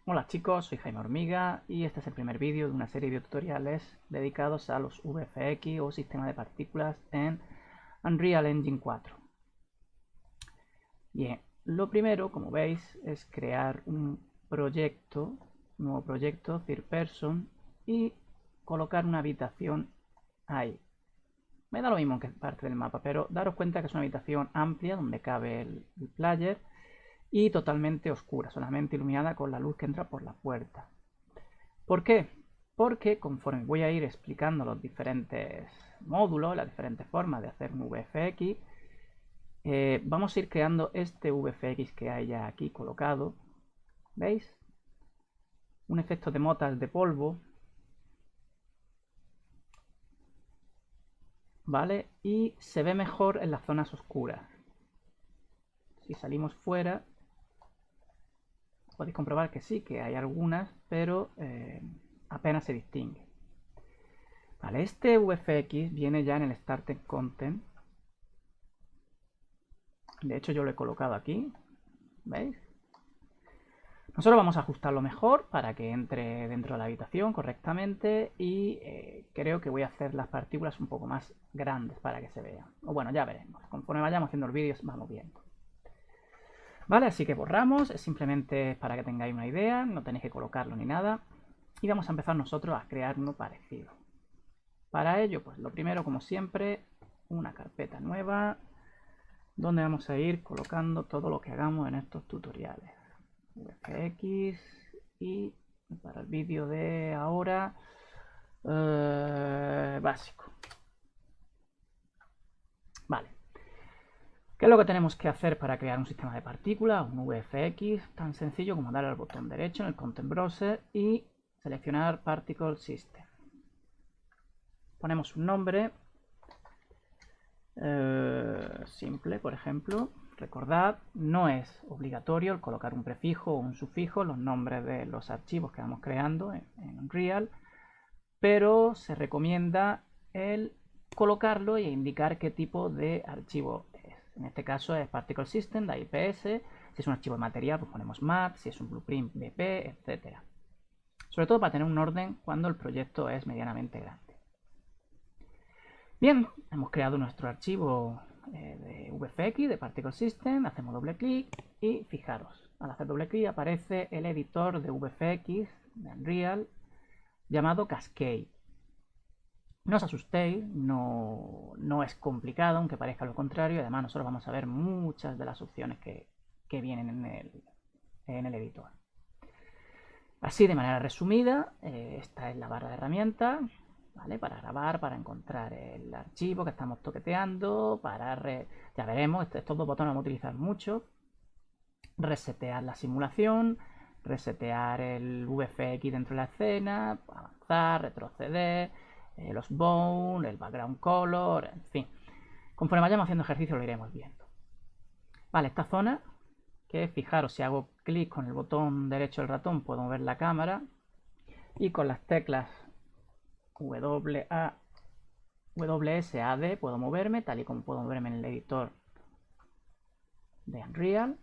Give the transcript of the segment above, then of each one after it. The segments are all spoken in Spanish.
Hola chicos, soy Jaime Hormiga y este es el primer vídeo de una serie de tutoriales dedicados a los VFX o sistema de partículas en Unreal Engine 4. Bien, lo primero, como veis, es crear un nuevo proyecto, third person, y colocar una habitación ahí. Me da lo mismo que parte del mapa, pero daros cuenta que es una habitación amplia donde cabe el player y totalmente oscura, solamente iluminada con la luz que entra por la puerta. ¿Por qué? Porque conforme voy a ir explicando los diferentes módulos, las diferentes formas de hacer un VFX, vamos a ir creando este VFX que hay ya aquí colocado. ¿Veis? Un efecto de motas de polvo. ¿Vale? Y se ve mejor en las zonas oscuras. Si salimos fuera, podéis comprobar que sí, que hay algunas, pero apenas se distingue. Vale, este VFX viene ya en el Starter Content. De hecho, yo lo he colocado aquí. ¿Veis? Nosotros vamos a ajustarlo mejor para que entre dentro de la habitación correctamente y creo que voy a hacer las partículas un poco más grandes para que se vean. O bueno, ya veremos. Conforme vayamos haciendo los vídeos vamos viendo. Vale, así que borramos, es simplemente para que tengáis una idea, no tenéis que colocarlo ni nada. Y vamos a empezar nosotros a crear uno parecido. Para ello, pues lo primero, como siempre, una carpeta nueva, donde vamos a ir colocando todo lo que hagamos en estos tutoriales. VFX y para el vídeo de ahora, básico. Vale. ¿Qué es lo que tenemos que hacer para crear un sistema de partículas, un VFX? Tan sencillo como dar al botón derecho en el Content Browser y seleccionar Particle System. Ponemos un nombre simple, por ejemplo. Recordad, no es obligatorio el colocar un prefijo o un sufijo en los nombres de los archivos que vamos creando en Unreal, pero se recomienda el colocarlo e indicar qué tipo de archivo es. En este caso es Particle System, de IPS. Si es un archivo de material, pues ponemos MAT. Si es un blueprint, BP, etc. Sobre todo para tener un orden cuando el proyecto es medianamente grande. Bien, hemos creado nuestro archivo de VFX, de Particle System. Hacemos doble clic y fijaros, al hacer doble clic aparece el editor de VFX de Unreal llamado Cascade. No os asustéis, no es complicado, aunque parezca lo contrario. Además, nosotros vamos a ver muchas de las opciones que vienen en el editor. Así, de manera resumida, esta es la barra de herramientas, ¿vale? Para grabar, para encontrar el archivo que estamos toqueteando, ya veremos, estos dos botones vamos a utilizar mucho. Resetear la simulación, resetear el VFX dentro de la escena, avanzar, retroceder, los bones, el background color, en fin. Conforme vayamos haciendo ejercicio lo iremos viendo. Vale, esta zona, que fijaros, si hago clic con el botón derecho del ratón puedo mover la cámara y con las teclas WSAD puedo moverme, tal y como puedo moverme en el editor de Unreal.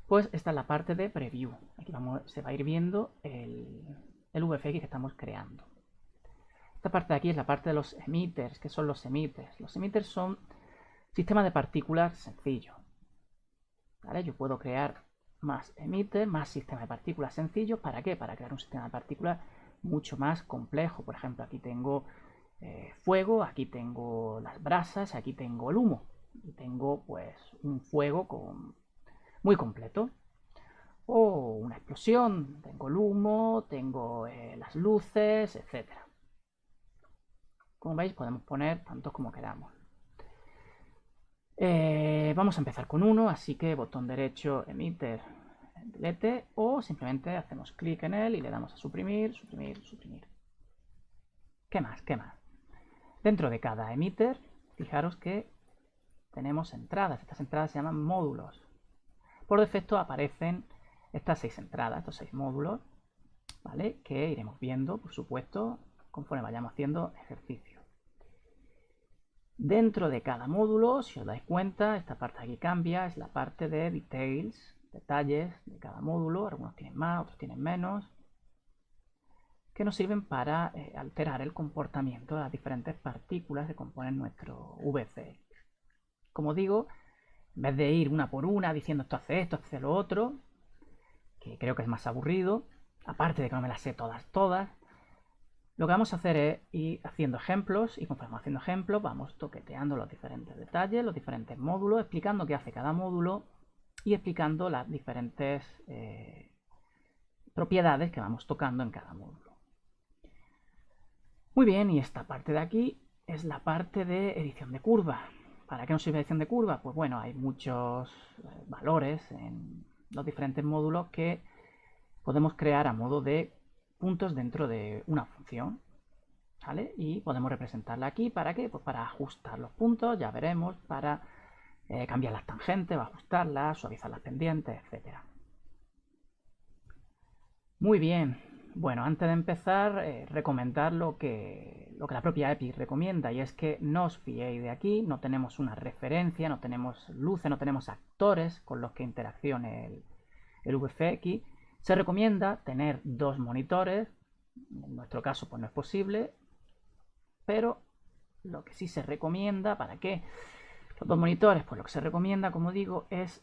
Pues esta es la parte de preview. Aquí se va a ir viendo el VFX que estamos creando. Esta parte de aquí es la parte de los emitters. ¿Qué son los emitters? Los emitters son sistemas de partículas sencillos. ¿Vale? Yo puedo crear más emitters, más sistemas de partículas sencillos. ¿Para qué? Para crear un sistema de partículas mucho más complejo. Por ejemplo, aquí tengo fuego, aquí tengo las brasas, aquí tengo el humo. Y tengo pues un fuego muy completo. O una explosión, tengo el humo, tengo las luces, etc. Como veis podemos poner tantos como queramos. Vamos a empezar con uno, así que botón derecho, emitter, delete, o simplemente hacemos clic en él y le damos a suprimir, suprimir, suprimir. ¿Qué más? ¿Qué más? Dentro de cada emitter, fijaros que tenemos entradas. Estas entradas se llaman módulos. Por defecto aparecen estas 6 entradas, estos 6 módulos, ¿vale? Que iremos viendo, por supuesto, conforme vayamos haciendo ejercicio. Dentro de cada módulo, si os dais cuenta, esta parte aquí cambia, es la parte de details, detalles de cada módulo, algunos tienen más, otros tienen menos, que nos sirven para alterar el comportamiento de las diferentes partículas que componen nuestro VFX. Como digo, en vez de ir una por una diciendo esto hace lo otro, que creo que es más aburrido, aparte de que no me las sé todas, lo que vamos a hacer es ir haciendo ejemplos y conforme vamos haciendo ejemplos vamos toqueteando los diferentes detalles, los diferentes módulos, explicando qué hace cada módulo y explicando las diferentes propiedades que vamos tocando en cada módulo. Muy bien, y esta parte de aquí es la parte de edición de curva. ¿Para qué nos sirve edición de curva? Pues bueno, hay muchos valores en los diferentes módulos que podemos crear a modo de puntos dentro de una función, ¿vale? Y podemos representarla aquí, ¿para qué? Pues para ajustar los puntos, ya veremos, para cambiar las tangentes, ajustarlas, suavizar las pendientes, etc. Muy bien, bueno, antes de empezar, recomendar lo que la propia Epic recomienda, y es que no os fiéis de aquí, no tenemos una referencia, no tenemos luces, no tenemos actores con los que interaccione el VFX. Se recomienda tener 2 monitores, en nuestro caso pues no es posible, pero lo que sí se recomienda, ¿para qué? Los 2 monitores, pues lo que se recomienda, como digo, es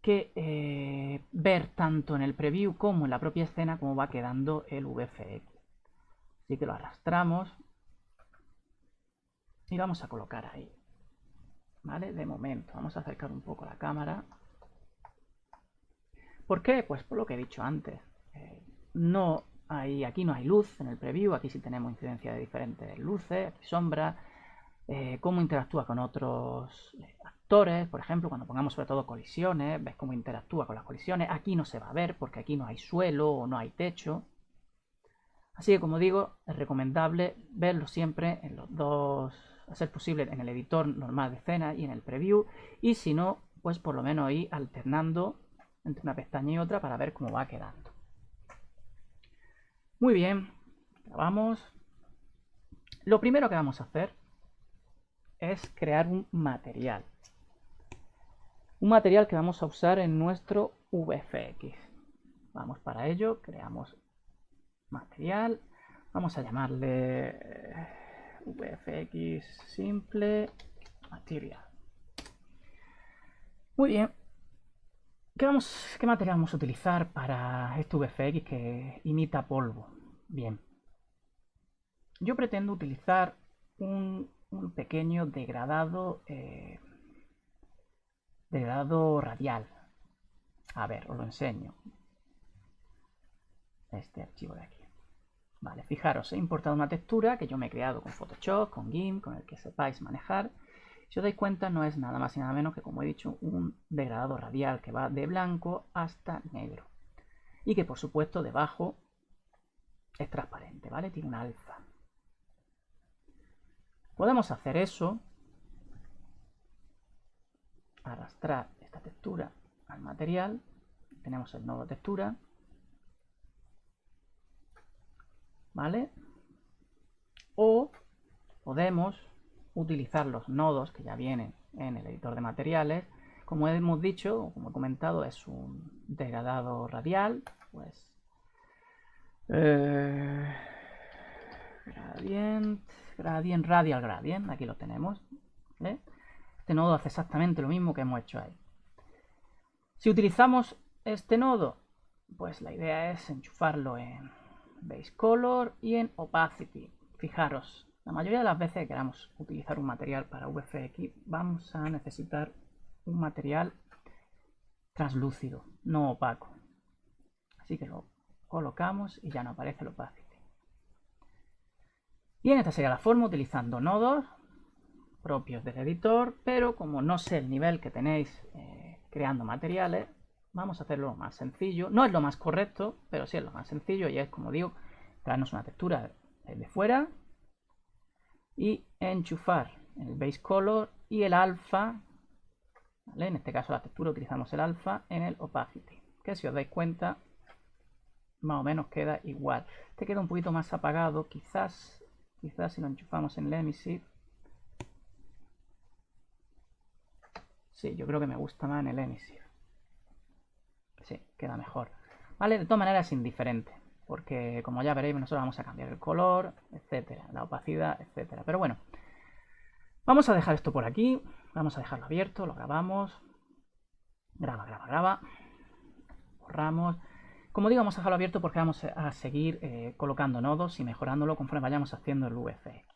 que ver tanto en el preview como en la propia escena cómo va quedando el VFX. Así que lo arrastramos y lo vamos a colocar ahí, ¿vale? De momento, vamos a acercar un poco la cámara. ¿Por qué? Pues por lo que he dicho antes. Aquí no hay luz en el preview, aquí sí tenemos incidencia de diferentes luces, sombras, cómo interactúa con otros actores, por ejemplo, cuando pongamos sobre todo colisiones, ves cómo interactúa con las colisiones. Aquí no se va a ver porque aquí no hay suelo o no hay techo. Así que, como digo, es recomendable verlo siempre en los dos, a ser posible en el editor normal de escena y en el preview, y si no, pues por lo menos ir alternando entre una pestaña y otra para ver cómo va quedando. Muy bien, grabamos. Lo primero que vamos a hacer es crear un material. Un material que vamos a usar en nuestro VFX. Vamos para ello, creamos material. Vamos a llamarle VFX simple material. Muy bien. ¿Qué material vamos a utilizar para este VFX que imita polvo? Bien. Yo pretendo utilizar un pequeño degradado radial. A ver, os lo enseño. Este archivo de aquí. Vale, fijaros, he importado una textura que yo me he creado con Photoshop, con GIMP, con el que sepáis manejar. Si os dais cuenta, no es nada más y nada menos que, como he dicho, un degradado radial que va de blanco hasta negro. Y que, por supuesto, debajo es transparente, ¿vale? Tiene un alfa. Podemos hacer eso, arrastrar esta textura al material. Tenemos el nodo textura, ¿vale? O podemos utilizar los nodos que ya vienen en el editor de materiales. Como hemos dicho, o como he comentado, es un degradado radial, pues gradient radial gradient, aquí lo tenemos, ¿vale? Este nodo hace exactamente lo mismo que hemos hecho ahí. Si utilizamos este nodo, pues la idea es enchufarlo en Base Color y en Opacity. Fijaros, la mayoría de las veces que queramos utilizar un material para VFX, vamos a necesitar un material translúcido, no opaco. Así que lo colocamos y ya no aparece el Opacity. Bien, esta sería la forma, utilizando nodos propios del editor, pero como no sé el nivel que tenéis creando materiales, vamos a hacerlo lo más sencillo. No es lo más correcto, pero sí es lo más sencillo, y es, como digo, traernos una textura de fuera y enchufar el Base Color y el alfa, ¿vale? En este caso la textura utilizamos el alfa en el Opacity, que si os dais cuenta más o menos queda igual. Este queda un poquito más apagado, quizás si lo enchufamos en el Emissive. Sí, yo creo que me gusta más en el Emissive. Sí, queda mejor. ¿Vale? De todas maneras es indiferente, porque como ya veréis, nosotros vamos a cambiar el color, etcétera, la opacidad, etcétera. Pero bueno, vamos a dejar esto por aquí, vamos a dejarlo abierto, lo grabamos, graba, borramos. Como digo, vamos a dejarlo abierto porque vamos a seguir colocando nodos y mejorándolo conforme vayamos haciendo el VFX.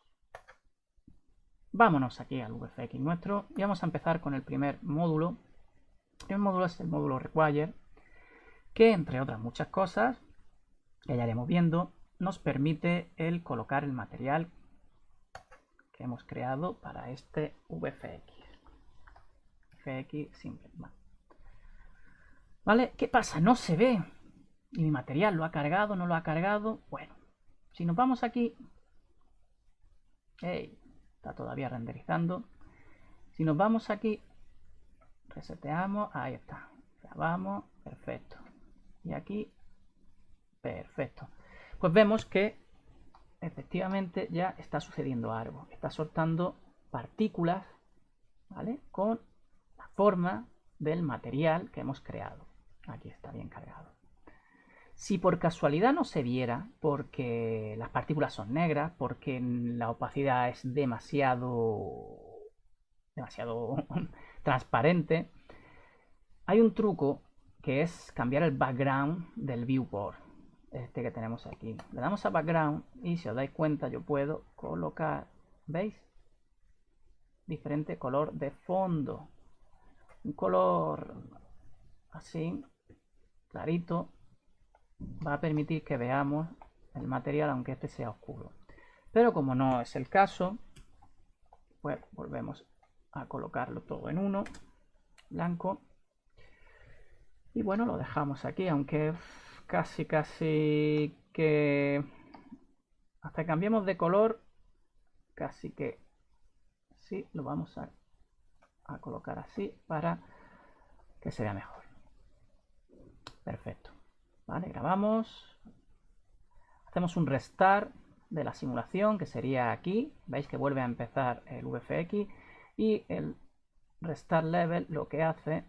Vámonos aquí al VFX nuestro y vamos a empezar con el primer módulo. El primer módulo es el módulo Require, que entre otras muchas cosas que ya iremos viendo, nos permite el colocar el material que hemos creado para este VFX. VFX simple. ¿Vale? ¿Qué pasa? No se ve. ¿Y mi material lo ha cargado? ¿No lo ha cargado? Bueno, si nos vamos aquí... ¡Hey! Está todavía renderizando. Si nos vamos aquí, reseteamos, ahí está. Grabamos, perfecto. Y aquí, perfecto. Pues vemos que efectivamente ya está sucediendo algo. Está soltando partículas, ¿vale? Con la forma del material que hemos creado. Aquí está bien cargado. Si por casualidad no se viera, porque las partículas son negras, porque la opacidad es demasiado transparente, hay un truco que es cambiar el background del viewport, este que tenemos aquí. Le damos a background y si os dais cuenta yo puedo colocar, ¿veis? Diferente color de fondo. Un color así, clarito, va a permitir que veamos el material aunque este sea oscuro. Pero como no es el caso, pues volvemos a colocarlo todo en uno, blanco. Y bueno, lo dejamos aquí, aunque casi que hasta que cambiemos de color, casi que sí, lo vamos a colocar así para que se vea mejor. Perfecto. Vale, grabamos. Hacemos un restart de la simulación, que sería aquí. Veis que vuelve a empezar el VFX. Y el restart level lo que hace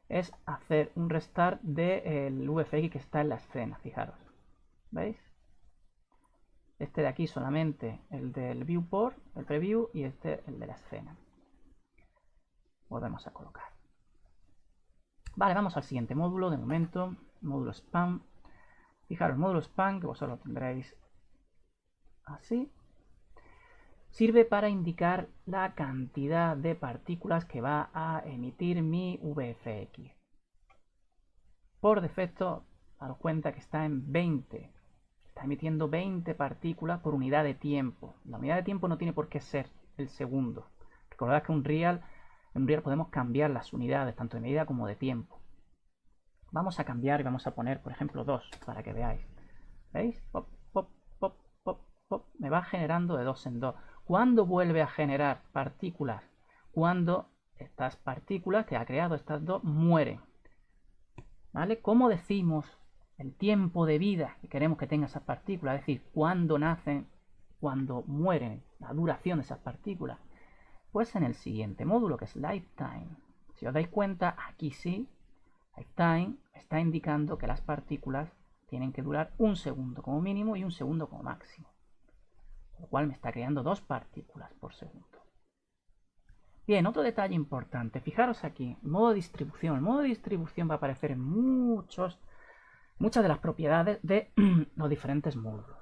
es hacer un restart del VFX que está en la escena. Fijaros. ¿Veis? Este de aquí solamente el del viewport, el preview, y este el de la escena. Volvemos a colocar. Vale, vamos al siguiente módulo de momento, módulo Span. Fijaros, el módulo Span, que vosotros lo tendréis así, sirve para indicar la cantidad de partículas que va a emitir mi VFX. Por defecto, daros cuenta que está en 20. Está emitiendo 20 partículas por unidad de tiempo. La unidad de tiempo no tiene por qué ser el segundo. Recordad que en un Real podemos cambiar las unidades, tanto de medida como de tiempo. Vamos a cambiar y vamos a poner, por ejemplo, 2, para que veáis. ¿Veis? Pop, pop, pop, pop, pop. Me va generando de 2 en 2. ¿Cuándo vuelve a generar partículas? Cuando estas partículas que ha creado estas dos mueren. ¿Vale? ¿Cómo decimos el tiempo de vida que queremos que tenga esas partículas? Es decir, cuándo nacen, cuándo mueren, la duración de esas partículas. Pues en el siguiente módulo, que es Lifetime. Si os dais cuenta, aquí sí, Lifetime está indicando que las partículas tienen que durar 1 segundo como mínimo y 1 segundo como máximo. Con lo cual me está creando 2 partículas por segundo. Bien, otro detalle importante. Fijaros aquí, modo de distribución. El modo de distribución va a aparecer en muchas de las propiedades de los diferentes módulos.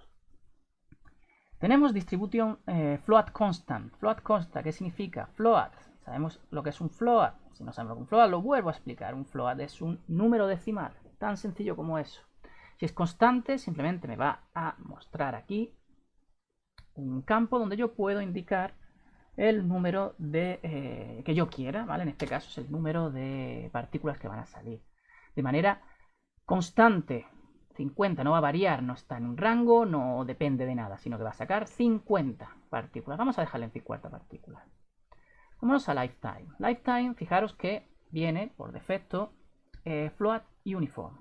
Tenemos distribución float constant. Float constant, ¿qué significa? Float. Sabemos lo que es un float. Si no sabemos lo que es un float, lo vuelvo a explicar. Un float es un número decimal. Tan sencillo como eso. Si es constante, simplemente me va a mostrar aquí un campo donde yo puedo indicar el número de que yo quiera, ¿vale? En este caso es el número de partículas que van a salir. De manera constante. 50 no va a variar, no está en un rango, no depende de nada, sino que va a sacar 50 partículas. Vamos a dejarle en 50 partículas. Vámonos a Lifetime. Lifetime, fijaros que viene por defecto Float Uniform.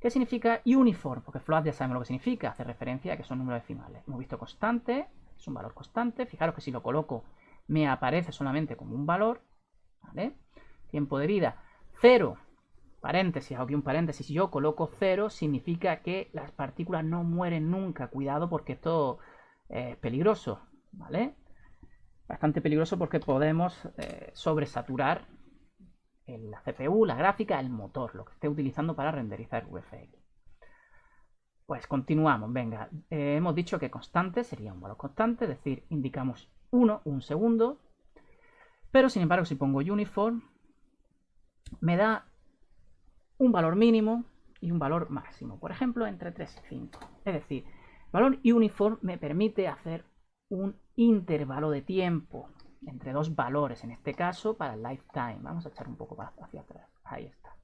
¿Qué significa Uniform? Porque Float ya sabemos lo que significa, hace referencia a que son números decimales. Hemos visto constante, es un valor constante. Fijaros que si lo coloco me aparece solamente como un valor, ¿vale? tiempo de vida 0, paréntesis, aquí un paréntesis, yo coloco 0, significa que las partículas no mueren nunca. Cuidado porque esto es peligroso, ¿vale? Bastante peligroso porque podemos sobresaturar la CPU, la gráfica, el motor, lo que esté utilizando para renderizar VFX. Pues continuamos, venga, hemos dicho que constante sería un valor constante, es decir, indicamos 1, un segundo, pero sin embargo si pongo uniform, me da un valor mínimo y un valor máximo, por ejemplo entre 3 y 5. Es decir, el valor uniform me permite hacer un intervalo de tiempo entre dos valores, en este caso para el lifetime. Vamos a echar un poco hacia atrás, ahí está.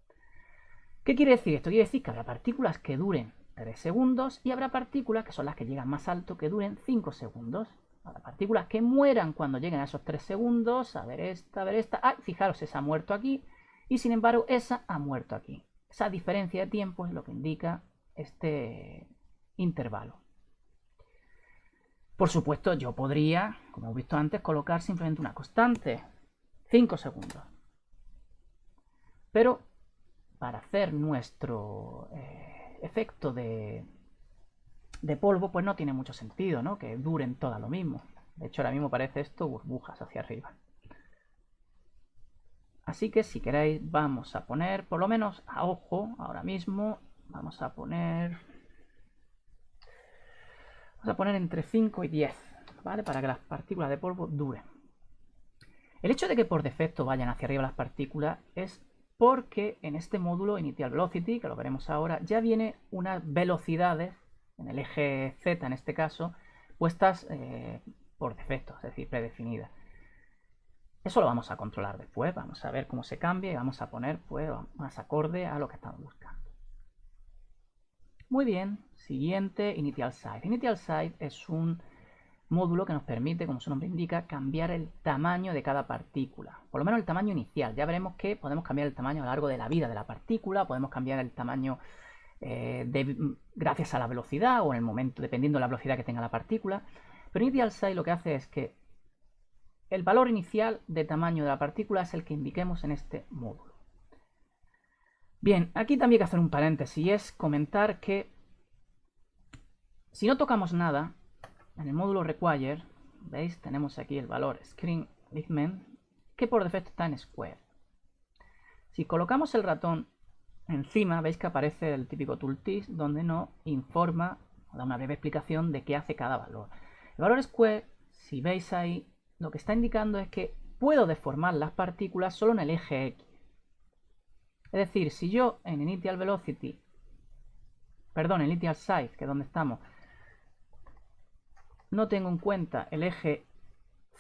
¿Qué quiere decir esto? Quiere decir que habrá partículas que duren 3 segundos y habrá partículas, que son las que llegan más alto, que duren 5 segundos. Habrá partículas que mueran cuando lleguen a esos 3 segundos. A ver esta, a ver esta. Ah, fijaros, esa ha muerto aquí y sin embargo esa ha muerto aquí. Esa diferencia de tiempo es lo que indica este intervalo. Por supuesto, yo podría, como hemos visto antes, colocar simplemente una constante, 5 segundos. Pero para hacer nuestro efecto de polvo, pues no tiene mucho sentido, ¿no? Que duren todas lo mismo. De hecho, ahora mismo parece esto burbujas hacia arriba. Así que si queréis vamos a poner, por lo menos a ojo, ahora mismo, vamos a poner entre 5 y 10, ¿vale? Para que las partículas de polvo duren. El hecho de que por defecto vayan hacia arriba las partículas es porque en este módulo Initial Velocity, que lo veremos ahora, ya viene unas velocidades, en el eje Z en este caso, puestas por defecto, es decir, predefinidas. Eso lo vamos a controlar después, vamos a ver cómo se cambia y vamos a poner pues más acorde a lo que estamos buscando. Muy bien, siguiente, Initial Size. Initial Size es un módulo que nos permite, como su nombre indica, cambiar el tamaño de cada partícula. Por lo menos el tamaño inicial. Ya veremos que podemos cambiar el tamaño a lo largo de la vida de la partícula, podemos cambiar el tamaño gracias a la velocidad o en el momento, dependiendo de la velocidad que tenga la partícula. Pero Initial Size lo que hace es que el valor inicial de tamaño de la partícula es el que indiquemos en este módulo. Bien, aquí también hay que hacer un paréntesis y es comentar que si no tocamos nada, en el módulo Require, ¿veis? Tenemos aquí el valor Screen Alignment, que por defecto está en Square. Si colocamos el ratón encima, veis que aparece el típico tooltip donde nos informa, da una breve explicación de qué hace cada valor. El valor Square, si veis ahí, lo que está indicando es que puedo deformar las partículas solo en el eje X. Es decir, si yo en Initial Velocity, perdón, en Initial Size, que es donde estamos, no tengo en cuenta el eje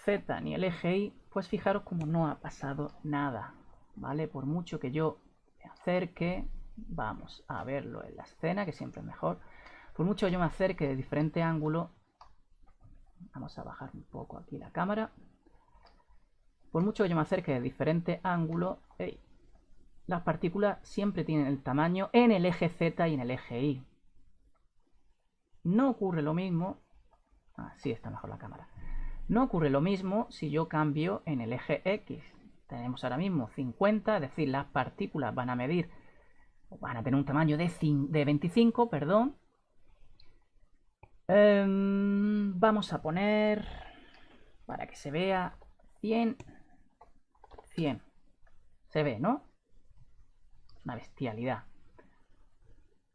Z ni el eje Y, pues fijaros como no ha pasado nada, ¿vale? Por mucho que yo me acerque, vamos a verlo en la escena, que siempre es mejor, por mucho que yo me acerque de diferente ángulo, vamos a bajar un poco aquí la cámara, por mucho que yo me acerque de diferente ángulo, las partículas siempre tienen el tamaño en el eje Z y en el eje Y. No ocurre lo mismo, sí está mejor la cámara, no ocurre lo mismo si yo cambio en el eje X. Tenemos ahora mismo 50, es decir, las partículas van a medir, van a tener un tamaño de 25, perdón. Vamos a poner, para que se vea, 100, 100. Se ve, ¿no? Una bestialidad.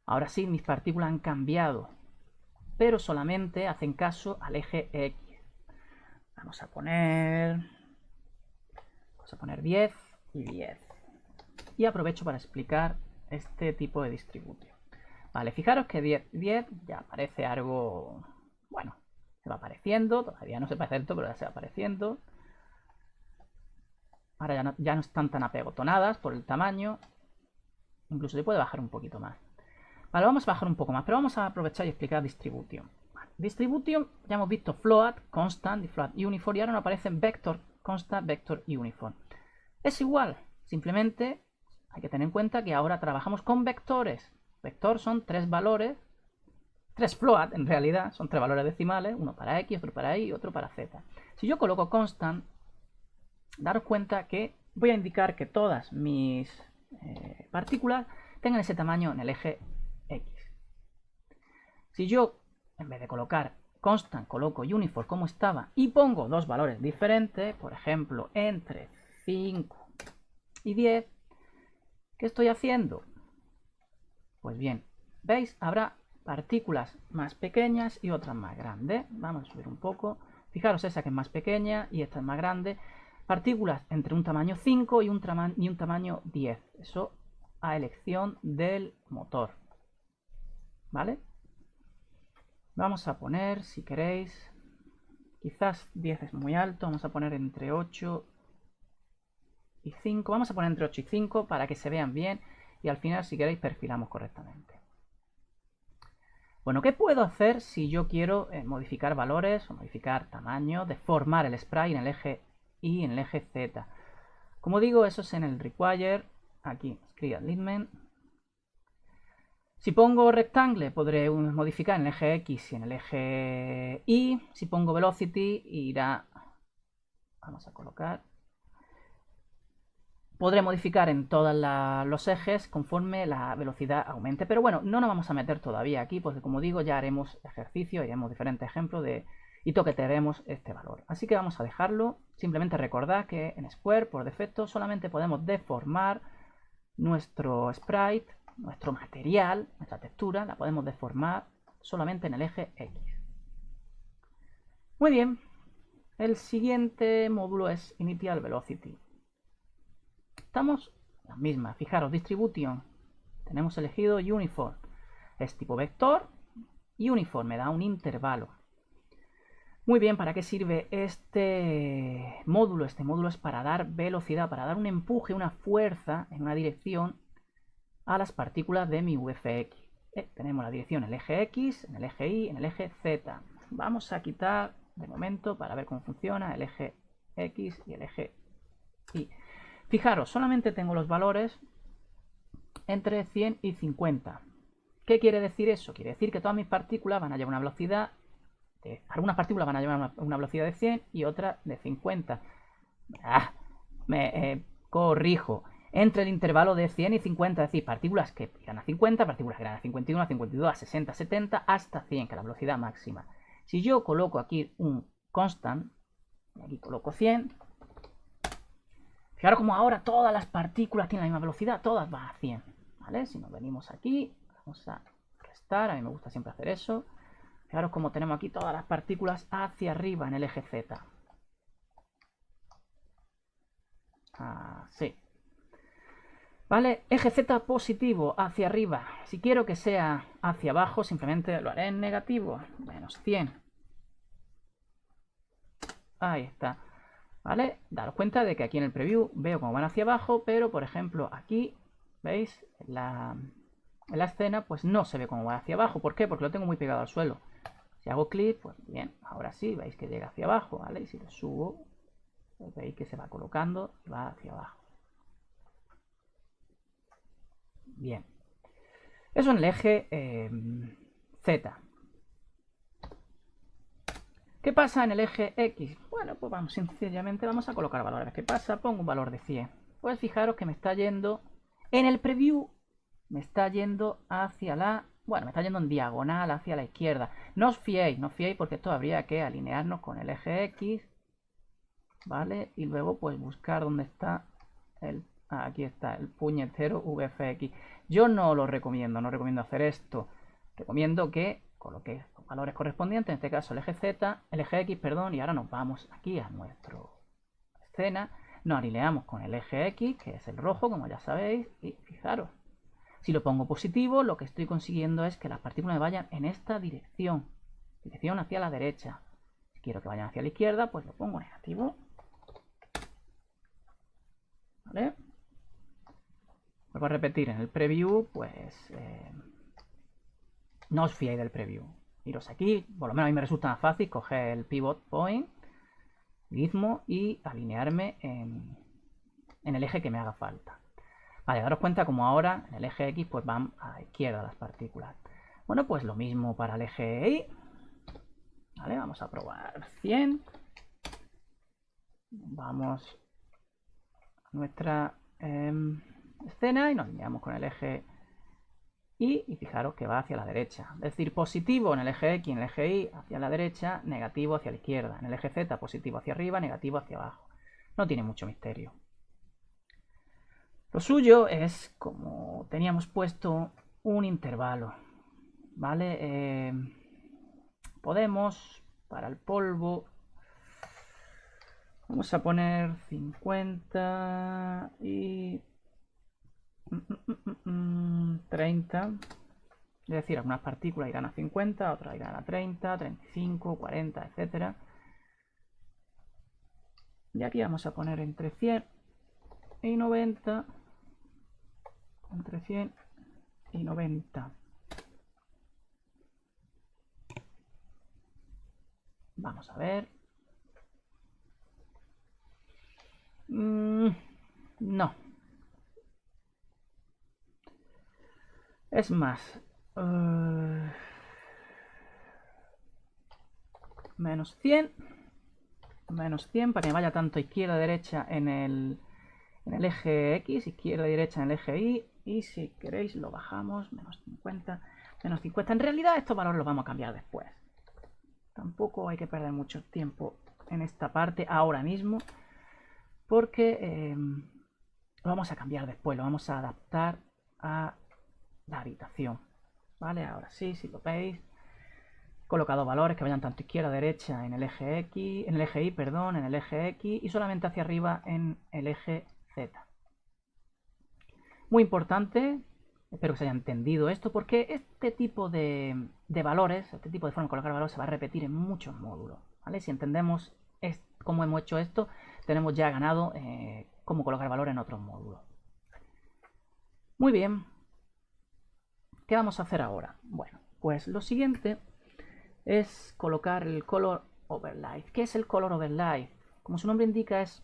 Ahora sí, mis partículas han cambiado, pero solamente hacen caso al eje X. Vamos a poner 10 y 10. Y aprovecho para explicar este tipo de distribución. Vale, fijaros que 10, 10 ya parece algo, bueno, se va apareciendo, todavía no se parece tanto, pero ya se va apareciendo. Ahora ya no están tan apegotonadas por el tamaño. Incluso se puede bajar un poquito más. Vale, vamos a bajar un poco más, pero vamos a aprovechar y explicar distribution. Vale, distribution, ya hemos visto float, constant y float uniform, y ahora nos aparecen vector, constant, vector y uniform. Es igual, simplemente hay que tener en cuenta que ahora trabajamos con vectores. Vector son 3 valores, 3 float en realidad, son 3 valores decimales, uno para X, otro para Y y otro para Z. Si yo coloco constant, daros cuenta que voy a indicar que todas mis partículas tengan ese tamaño en el eje X. Si yo, en vez de colocar constant, coloco uniform como estaba y pongo dos valores diferentes, por ejemplo, entre 5 y 10, ¿qué estoy haciendo? Pues bien, ¿veis? Habrá partículas más pequeñas y otras más grandes. Vamos a subir un poco. Fijaros, esa que es más pequeña y esta es más grande. Partículas entre un tamaño 5 y un tamaño 10. Eso a elección del motor. ¿Vale? Vamos a poner, si queréis, quizás 10 es muy alto. Vamos a poner entre 8 y 5. Vamos a poner entre 8 y 5 para que se vean bien. Y al final, si queréis, perfilamos correctamente. Bueno, ¿qué puedo hacer si yo quiero modificar valores o modificar tamaño, deformar el sprite en el eje Y y en el eje Z? Como digo, eso es en el require, aquí, screen alignment. Si pongo rectangle, podré modificar en el eje X y en el eje Y. Si pongo velocity, irá... Vamos a colocar... Podré modificar en todos los ejes conforme la velocidad aumente. Pero bueno, no nos vamos a meter todavía aquí, porque como digo, ya haremos ejercicio y haremos diferentes ejemplos y toquetearemos este valor. Así que vamos a dejarlo. Simplemente recordad que en Square, por defecto, solamente podemos deformar nuestro sprite, nuestro material, nuestra textura, la podemos deformar solamente en el eje X. Muy bien. El siguiente módulo es Initial Velocity. Estamos en la misma. Fijaros, Distribution. Tenemos elegido Uniform. Es tipo vector. Y Uniform me da un intervalo. Muy bien, ¿para qué sirve este módulo? Este módulo es para dar velocidad, para dar un empuje, una fuerza en una dirección a las partículas de mi VFX. Tenemos la dirección en el eje X, en el eje Y, en el eje Z. Vamos a quitar de momento para ver cómo funciona el eje X y el eje Y. Fijaros, solamente tengo los valores entre 100 y 50. ¿Qué quiere decir eso? Quiere decir que todas mis partículas van a llevar una velocidad algunas partículas van a llevar una velocidad de 100 y otras de 50. Corrijo. Entre el intervalo de 100 y 50, es decir, partículas que irán a 50, partículas que irán a 51, a 52, a 60, a 70, hasta 100, que es la velocidad máxima. Si yo coloco aquí un constant, y aquí coloco 100, fijaros como ahora todas las partículas tienen la misma velocidad, todas van a 100. ¿Vale? Si nos venimos aquí, vamos a restar, a mí me gusta siempre hacer eso. Fijaros como tenemos aquí todas las partículas hacia arriba en el eje Z. Así. ¿Vale? Eje Z positivo, hacia arriba. Si quiero que sea hacia abajo, simplemente lo haré en negativo. Menos 100. Ahí está. ¿Vale? Daros cuenta de que aquí en el preview veo cómo van hacia abajo, pero por ejemplo aquí, ¿veis? En la escena pues no se ve cómo va hacia abajo. ¿Por qué? Porque lo tengo muy pegado al suelo. Si hago clic, pues bien, ahora sí, veis que llega hacia abajo, ¿vale? Y si lo subo, pues veis que se va colocando y va hacia abajo. Bien. Eso en el eje Z. ¿Qué pasa en el eje X? Bueno, pues vamos, sencillamente vamos a colocar valores. ¿Qué pasa? Pongo un valor de 100. Pues fijaros que me está yendo, en el preview, me está yendo hacia la... Bueno, me está yendo en diagonal hacia la izquierda. No os fiéis, no os fiéis porque esto habría que alinearnos con el eje X. ¿Vale? Y luego pues buscar dónde está el... aquí está, el puñetero VFX. Yo no lo recomiendo, no recomiendo hacer esto. Recomiendo que coloquéis los valores correspondientes, en este caso el eje Z, el eje X, perdón, y ahora nos vamos aquí a nuestra escena. Nos alineamos con el eje X, que es el rojo, como ya sabéis, y fijaros. Si lo pongo positivo, lo que estoy consiguiendo es que las partículas me vayan en esta dirección. Dirección hacia la derecha. Si quiero que vayan hacia la izquierda, pues lo pongo negativo. ¿Vale? Vuelvo a repetir, en el preview, pues... no os fiéis del preview. Iros aquí, por lo menos a mí me resulta más fácil coger el pivot point, gizmo, y alinearme en el eje que me haga falta. Vale, daros cuenta como ahora en el eje X pues van a la izquierda las partículas. Bueno, pues lo mismo para el eje Y. Vale, vamos a probar 100. Vamos a nuestra escena y nos alineamos con el eje y fijaros que va hacia la derecha. Es decir, positivo en el eje X, en el eje Y hacia la derecha, negativo hacia la izquierda. En el eje Z, positivo hacia arriba, negativo hacia abajo. No tiene mucho misterio. Lo suyo es, como teníamos puesto, un intervalo. ¿Vale? Podemos, para el polvo, vamos a poner 50 y 30. Es decir, algunas partículas irán a 50, otras irán a 30, 35, 40, etc. Y aquí vamos a poner entre 100 y 90. Entre 100 y 90. Vamos a ver. No. Es más. Menos 100. Menos 100 para que vaya tanto izquierda derecha en el eje X, izquierda y derecha en el eje Y. Y si queréis lo bajamos. Menos 50. Menos 50. En realidad estos valores los vamos a cambiar después. Tampoco hay que perder mucho tiempo en esta parte ahora mismo. Porque lo vamos a cambiar después. Lo vamos a adaptar a la habitación. ¿Vale? Ahora sí, si lo veis. He colocado valores que vayan tanto izquierda derecha en el eje X, en el eje Y, perdón, en el eje X y solamente hacia arriba en el eje Z. Muy importante, espero que se haya entendido esto, porque este tipo de valores, este tipo de forma de colocar valores se va a repetir en muchos módulos. ¿Vale? Si entendemos cómo hemos hecho esto, tenemos ya ganado cómo colocar valores en otros módulos. Muy bien. ¿Qué vamos a hacer ahora? Bueno, pues lo siguiente es colocar el color overlay. ¿Qué es el color overlay? Como su nombre indica, es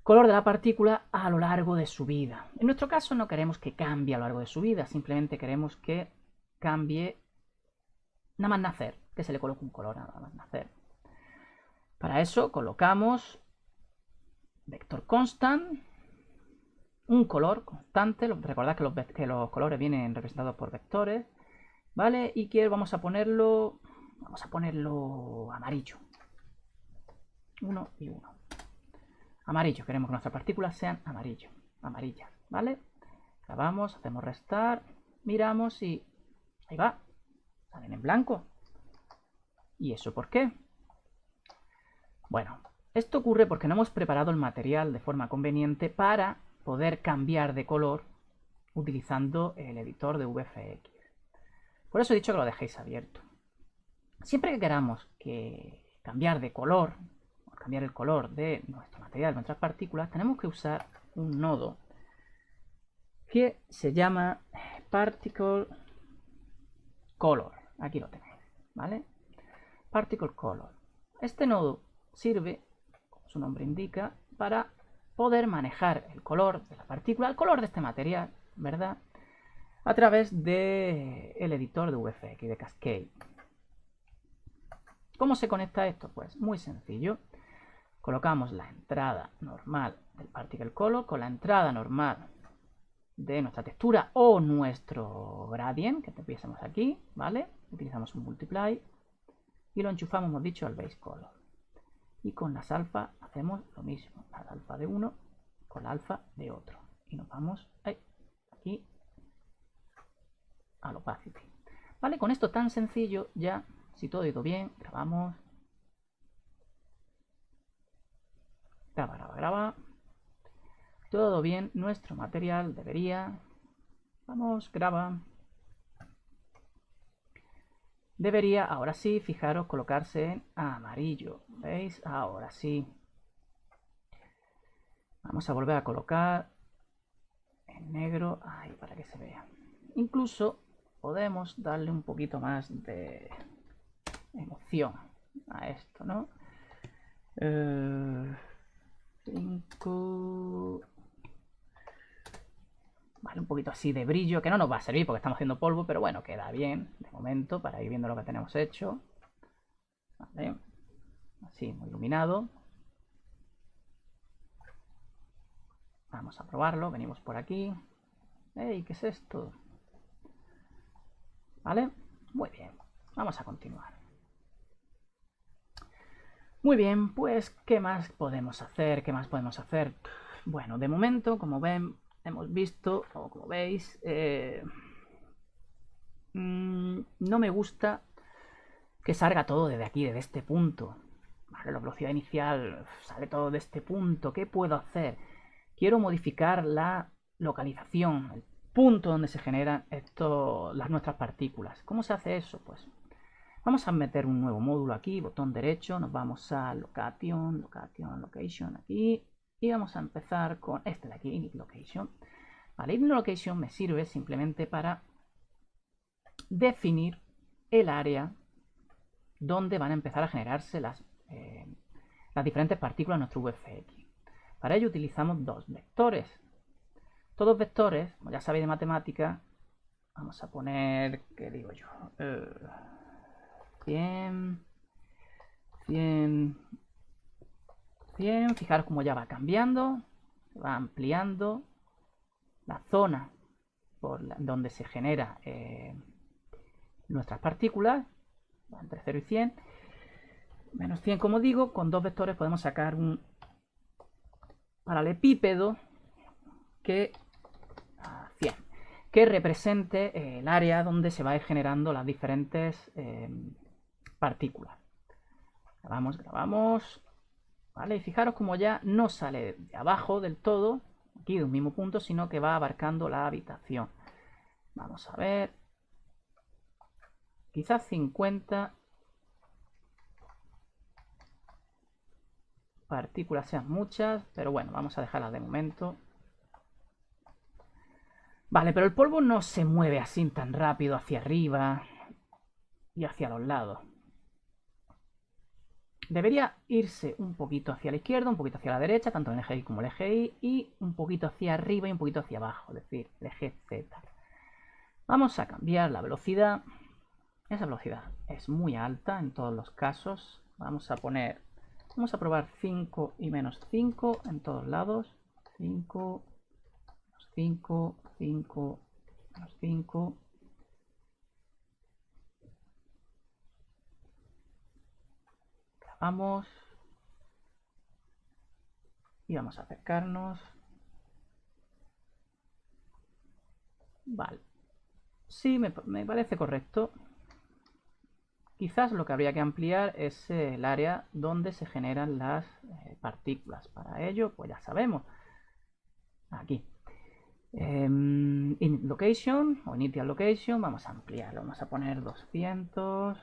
color de la partícula a lo largo de su vida. En nuestro caso no queremos que cambie a lo largo de su vida, simplemente queremos que cambie nada más nacer, que se le coloque un color nada más nacer. Para eso colocamos vector constant, un color constante. Recordad que los colores vienen representados por vectores, ¿vale? Y que vamos a ponerlo amarillo. 1 y 1. Amarillo, queremos que nuestras partículas sean amarillas, ¿vale? Grabamos, hacemos restar, miramos y ahí va, salen en blanco. ¿Y eso por qué? Bueno, esto ocurre porque no hemos preparado el material de forma conveniente para poder cambiar de color utilizando el editor de VFX. Por eso he dicho que lo dejéis abierto. Siempre que queramos cambiar de color, cambiar el color de nuestro material, de nuestras partículas, tenemos que usar un nodo que se llama Particle Color. Aquí lo tenéis, ¿vale? Particle Color. Este nodo sirve, como su nombre indica, para poder manejar el color de la partícula, el color de este material, ¿verdad? A través del editor de VFX, de Cascade. ¿Cómo se conecta esto? Pues muy sencillo. Colocamos la entrada normal del Particle Color con la entrada normal de nuestra textura o nuestro gradient, que tuviésemos aquí, ¿vale? Utilizamos un multiply y lo enchufamos, hemos dicho, al base color. Y con las alfa hacemos lo mismo, la alfa de uno con la alfa de otro. Y nos vamos aquí al opacity. ¿Vale? Con esto tan sencillo ya, si todo ha ido bien, grabamos. Graba. Todo bien, nuestro material debería... Vamos, graba. Debería, ahora sí, fijaros, colocarse en amarillo. ¿Veis? Ahora sí. Vamos a volver a colocar en negro, ahí, para que se vea. Incluso podemos darle un poquito más de emoción a esto, ¿no? 5... Vale, un poquito así de brillo, que no nos va a servir porque estamos haciendo polvo, pero bueno, queda bien de momento para ir viendo lo que tenemos hecho. Vale, así, muy iluminado. Vamos a probarlo, venimos por aquí. ¡Ey! ¿Qué es esto? ¿Vale? Muy bien, vamos a continuar. Muy bien, pues, ¿qué más podemos hacer? ¿Qué más podemos hacer? Bueno, de momento, como ven, hemos visto, o como veis, no me gusta que salga todo desde aquí, desde este punto. Vale, la velocidad inicial sale todo de este punto. ¿Qué puedo hacer? Quiero modificar la localización, el punto donde se generan nuestras partículas. ¿Cómo se hace eso? Pues vamos a meter un nuevo módulo aquí, botón derecho, nos vamos a Location, Location aquí, y vamos a empezar con este de aquí, Init Location. Vale, Init Location me sirve simplemente para definir el área donde van a empezar a generarse las diferentes partículas en nuestro VFX. Para ello utilizamos dos vectores. Todos vectores, como ya sabéis de matemática, vamos a poner, ¿qué digo yo? 100, 100, 100. Fijaros cómo ya va cambiando, va ampliando la zona donde se genera nuestras partículas, entre 0 y 100. Menos 100, como digo, con dos vectores podemos sacar un paralelepípedo que 100, que represente el área donde se va a ir generando las diferentes partículas. Grabamos, ¿vale? Y fijaros como ya no sale de abajo del todo, aquí de un mismo punto, sino que va abarcando la habitación. Vamos a ver, quizás 50 partículas sean muchas, pero bueno, vamos a dejarlas de momento. Vale, pero el polvo no se mueve así tan rápido hacia arriba y hacia los lados. Debería irse un poquito hacia la izquierda, un poquito hacia la derecha, tanto en el eje Y como el eje Y, y un poquito hacia arriba y un poquito hacia abajo, es decir, el eje Z. Vamos a cambiar la velocidad. Esa velocidad es muy alta en todos los casos. Vamos a probar 5 y menos 5 en todos lados. 5, menos 5, 5, menos 5. Grabamos. Y vamos a acercarnos. Vale. Sí, me parece correcto. Quizás lo que habría que ampliar es el área donde se generan las partículas. Para ello, pues ya sabemos. Aquí. Init Location o Initial Location. Vamos a ampliarlo. Vamos a poner 200.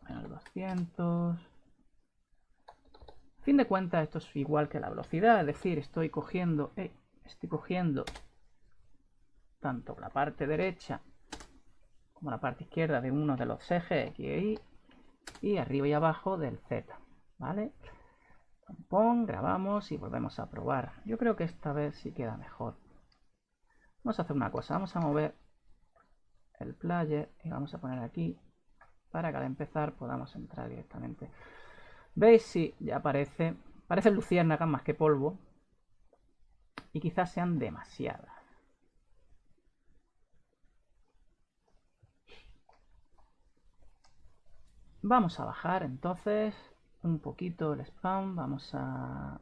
Menos 200. A fin de cuentas, esto es igual que la velocidad. Es decir, estoy cogiendo tanto la parte derecha como la parte izquierda de uno de los ejes X y arriba y abajo del Z, ¿vale? Pon, grabamos y volvemos a probar. Yo creo que esta vez sí queda mejor. Vamos a hacer una cosa, vamos a mover el player y vamos a poner aquí para que al empezar podamos entrar directamente. ¿Veis? Sí, ya parecen luciérnagas más que polvo y quizás sean demasiadas. Vamos a bajar entonces un poquito el spawn, vamos a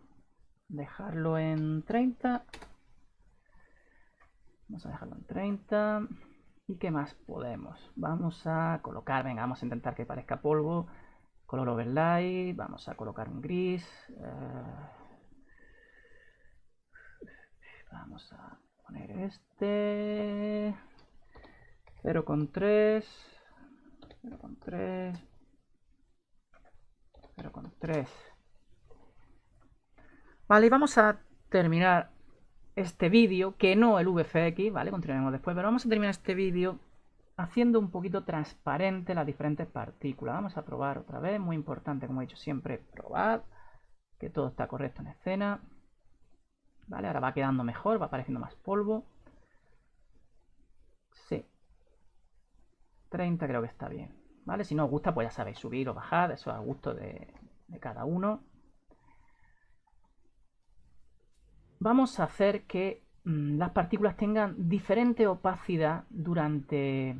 dejarlo en 30. Vamos a dejarlo en 30. ¿Y qué más podemos? Vamos a colocar, venga, vamos a intentar que parezca polvo. Color overlay, vamos a colocar un gris. Vamos a poner este. 0,3. 0,3. 0,3. Vale, y vamos a terminar este vídeo, que no el VFX, ¿vale? Continuaremos después, pero vamos a terminar este vídeo haciendo un poquito transparente las diferentes partículas. Vamos a probar otra vez, muy importante, como he dicho siempre, probar que todo está correcto en escena. Vale, ahora va quedando mejor, va apareciendo más polvo. Sí. 30 creo que está bien. ¿Vale? Si no os gusta, pues ya sabéis, subir o bajar, eso es a gusto de cada uno. vamos a hacer que las partículas tengan diferente opacidad durante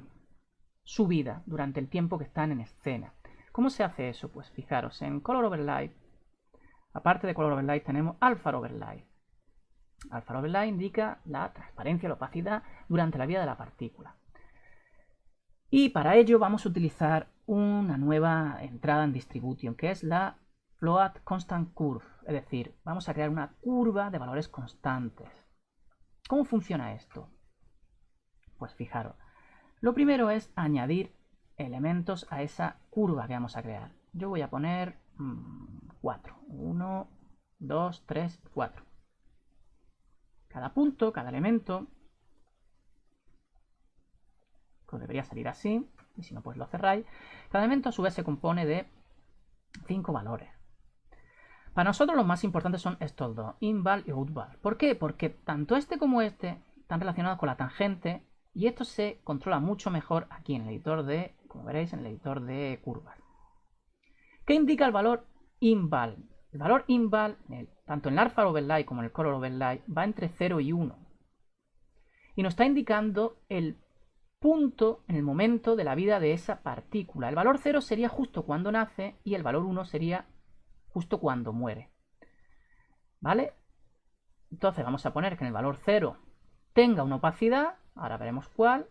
su vida, durante el tiempo que están en escena. ¿Cómo se hace eso? Pues fijaros, en Color Overlay, aparte de Color Overlay, tenemos Alpha Overlay. Alpha Overlay indica la transparencia, la opacidad durante la vida de la partícula. Y para ello vamos a utilizar una nueva entrada en Distribution, que es la Float Constant Curve. Es decir, vamos a crear una curva de valores constantes. ¿Cómo funciona esto? Pues fijaros, lo primero es añadir elementos a esa curva que vamos a crear. Yo voy a poner 4. 1, 2, 3, 4. Cada punto, cada elemento, pues debería salir así, y si no pues lo cerráis. Cada elemento a su vez se compone de 5 valores. Para nosotros los más importantes son estos dos, inval y outval. ¿Por qué? Porque tanto este como este están relacionados con la tangente y esto se controla mucho mejor aquí en el editor de, como veréis, en el editor de curvas. ¿Qué indica el valor inval? El valor inval, tanto en el Alpha Overlay como en el Color Overlay, va entre 0 y 1. Y nos está indicando el punto en el momento de la vida de esa partícula. El valor 0 sería justo cuando nace y el valor 1 sería justo cuando muere. ¿Vale? Entonces vamos a poner que en el valor 0 tenga una opacidad, ahora veremos cuál.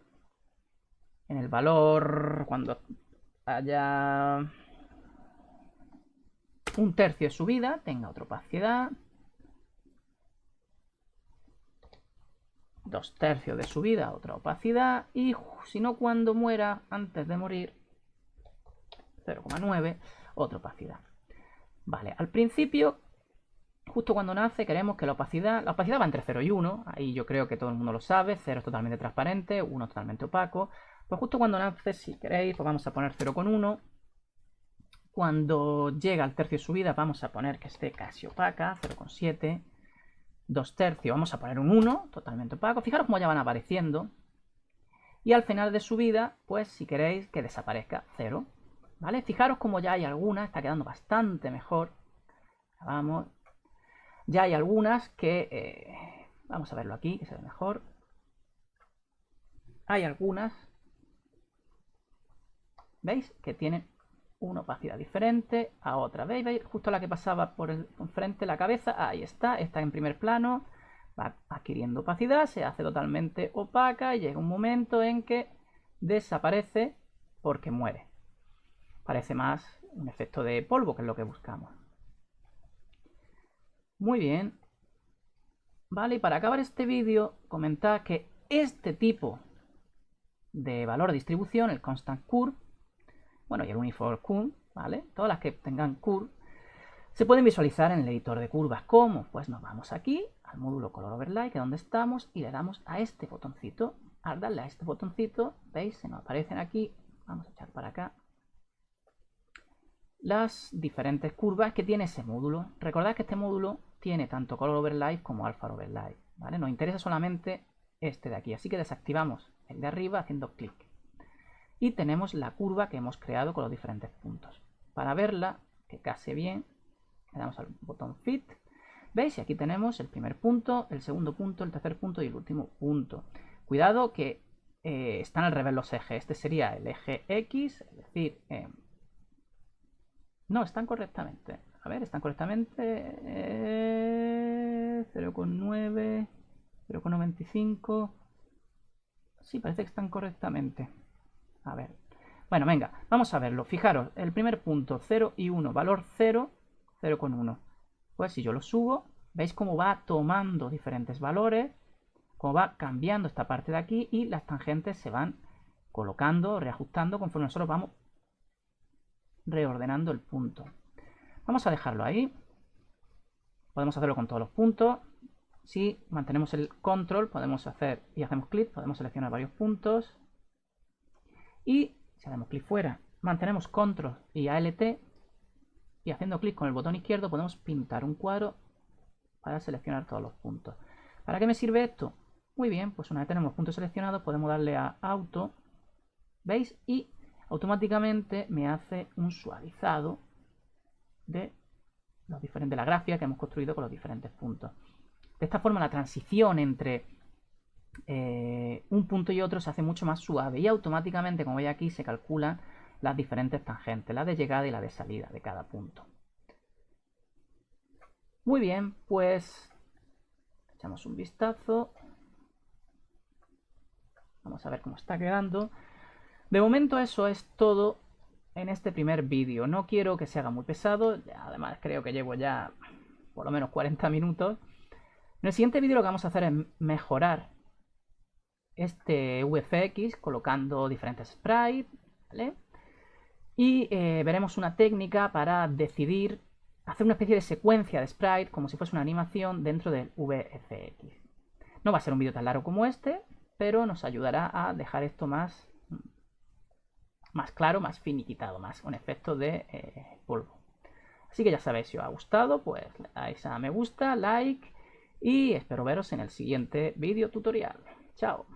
En el valor, cuando haya un tercio de su vida, tenga otra opacidad. 2 tercios de su vida, otra opacidad. Y si no, cuando muera, antes de morir, 0,9, otra opacidad. Vale, al principio, justo cuando nace, queremos que la opacidad va entre 0 y 1. Ahí yo creo que todo el mundo lo sabe. 0 es totalmente transparente, 1 es totalmente opaco. Pues justo cuando nace, si queréis, pues vamos a poner 0,1. Cuando llega al tercio de su vida, vamos a poner que esté casi opaca, 0,7. 2 tercios, vamos a poner un 1, totalmente opaco. Fijaros cómo ya van apareciendo. Y al final de su vida, pues si queréis que desaparezca 0. ¿Vale? Fijaros cómo ya hay algunas, está quedando bastante mejor. Vamos. Ya hay algunas que... vamos a verlo aquí, que se ve mejor. Hay algunas, ¿veis? Que tienen una opacidad diferente a otra. ¿Veis? Justo la que pasaba por el frente de la cabeza, ahí está en primer plano, va adquiriendo opacidad, se hace totalmente opaca y llega un momento en que desaparece porque muere. Parece más un efecto de polvo, que es lo que buscamos. Muy bien. Vale, y para acabar este vídeo, comentad que este tipo de valor de distribución, el constant curve, bueno, y el uniform curve, ¿vale? Todas las que tengan curve, se pueden visualizar en el editor de curvas. ¿Cómo? Pues nos vamos aquí al módulo Color Overlay, que es donde estamos, y le damos a este botoncito. Al darle a este botoncito, ¿veis? Se nos aparecen aquí, vamos a echar para acá, las diferentes curvas que tiene ese módulo. Recordad que este módulo tiene tanto Color Overlay como Alpha Overlay, ¿vale? Nos interesa solamente este de aquí, así que desactivamos el de arriba haciendo clic. Y tenemos la curva que hemos creado con los diferentes puntos. Para verla, que case bien, le damos al botón Fit. ¿Veis? Y aquí tenemos el primer punto, el segundo punto, el tercer punto y el último punto. Cuidado que están al revés los ejes. Este sería el eje X, es decir... no, están correctamente. A ver, están correctamente... 0,9, 0,95... Sí, parece que están correctamente. A ver. Bueno, venga, vamos a verlo. Fijaros, el primer punto, 0 y 1, valor 0, 0,1. Pues si yo lo subo, veis cómo va tomando diferentes valores, cómo va cambiando esta parte de aquí y las tangentes se van colocando, reajustando conforme nosotros vamos reordenando el punto. Vamos a dejarlo ahí. Podemos hacerlo con todos los puntos. Si mantenemos el control, podemos hacer y hacemos clic, podemos seleccionar varios puntos. Y si hacemos clic fuera, mantenemos control y ALT. Y haciendo clic con el botón izquierdo podemos pintar un cuadro para seleccionar todos los puntos. ¿Para qué me sirve esto? Muy bien, pues una vez tenemos puntos seleccionados podemos darle a Auto. ¿Veis? Y automáticamente me hace un suavizado de la grafía que hemos construido con los diferentes puntos. De esta forma la transición entre un punto y otro se hace mucho más suave y automáticamente, como veis aquí, se calculan las diferentes tangentes, la de llegada y la de salida de cada punto. Muy bien, pues echamos un vistazo. Vamos a ver cómo está quedando. De momento eso es todo en este primer vídeo. No quiero que se haga muy pesado, además creo que llevo ya por lo menos 40 minutos. En el siguiente vídeo lo que vamos a hacer es mejorar este VFX colocando diferentes sprites, ¿vale? Y veremos una técnica para decidir hacer una especie de secuencia de sprite como si fuese una animación dentro del VFX. No va a ser un vídeo tan largo como este, pero nos ayudará a dejar esto más claro, más finiquitado, más un efecto de polvo. Así que ya sabéis, si os ha gustado, pues le dais a me gusta, like y espero veros en el siguiente vídeo tutorial. Chao.